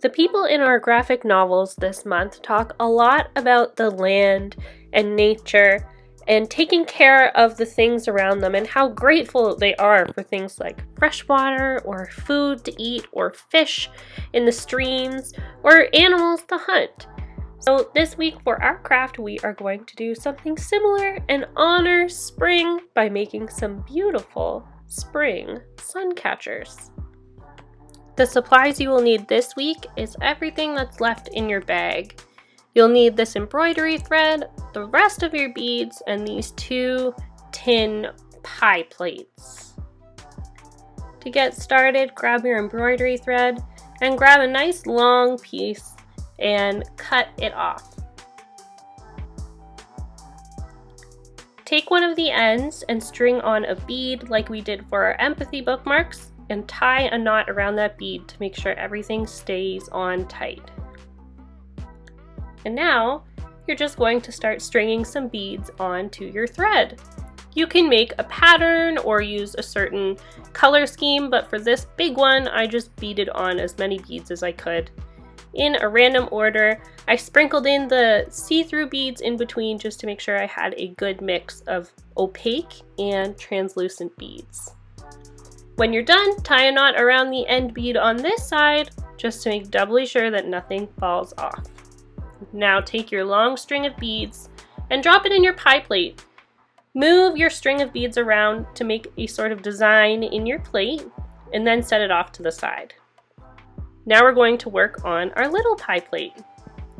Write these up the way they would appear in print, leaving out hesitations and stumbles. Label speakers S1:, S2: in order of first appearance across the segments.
S1: The people in our graphic novels this month talk a lot about the land and nature and taking care of the things around them and how grateful they are for things like fresh water or food to eat or fish in the streams or animals to hunt. So this week for our craft, we are going to do something similar and honor spring by making some beautiful spring sun catchers. The supplies you will need this week is everything that's left in your bag. You'll need this embroidery thread, the rest of your beads, and these 2 tin pie plates. To get started, grab your embroidery thread and grab a nice long piece and cut it off. Take one of the ends and string on a bead like we did for our empathy bookmarks, and tie a knot around that bead to make sure everything stays on tight. And now you're just going to start stringing some beads onto your thread. You can make a pattern or use a certain color scheme, but for this big one, I just beaded on as many beads as I could. In a random order, I sprinkled in the see-through beads in between just to make sure I had a good mix of opaque and translucent beads. When you're done, tie a knot around the end bead on this side just to make doubly sure that nothing falls off. Now take your long string of beads and drop it in your pie plate. Move your string of beads around to make a sort of design in your plate and then set it off to the side. Now we're going to work on our little pie plate.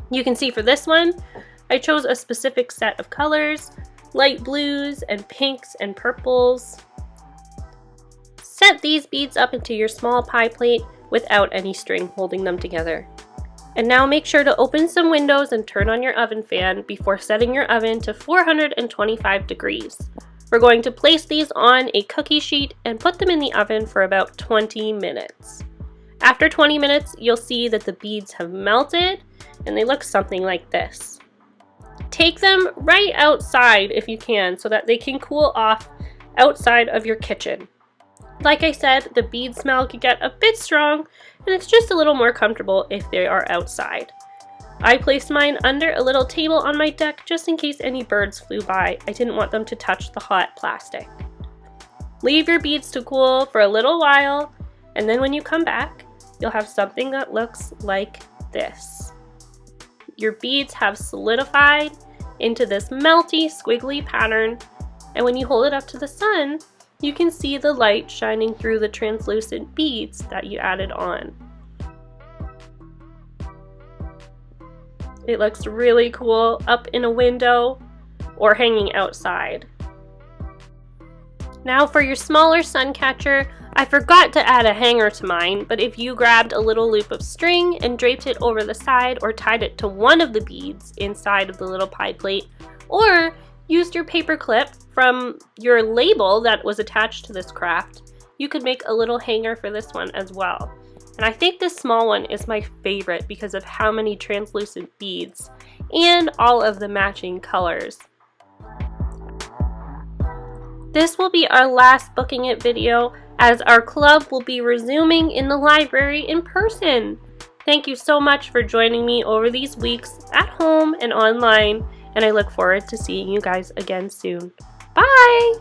S1: You can see for this one, I chose a specific set of colors, light blues and pinks and purples. Set these beads up into your small pie plate without any string holding them together. And now make sure to open some windows and turn on your oven fan before setting your oven to 425 degrees. We're going to place these on a cookie sheet and put them in the oven for about 20 minutes. After 20 minutes, you'll see that the beads have melted and they look something like this. Take them right outside if you can so that they can cool off outside of your kitchen. Like I said, the bead smell could get a bit strong, and it's just a little more comfortable if they are outside. I placed mine under a little table on my deck just in case any birds flew by. I didn't want them to touch the hot plastic. Leave your beads to cool for a little while, and then when you come back, you'll have something that looks like this. Your beads have solidified into this melty, squiggly pattern, and when you hold it up to the sun, you can see the light shining through the translucent beads that you added on. It looks really cool up in a window or hanging outside. Now for your smaller sun catcher, I forgot to add a hanger to mine, but if you grabbed a little loop of string and draped it over the side or tied it to one of the beads inside of the little pie plate, or used your paper clip from your label that was attached to this craft, you could make a little hanger for this one as well. And I think this small one is my favorite because of how many translucent beads and all of the matching colors. This will be our last Booking It video as our club will be resuming in the library in person. Thank you so much for joining me over these weeks at home and online, and I look forward to seeing you guys again soon. Bye!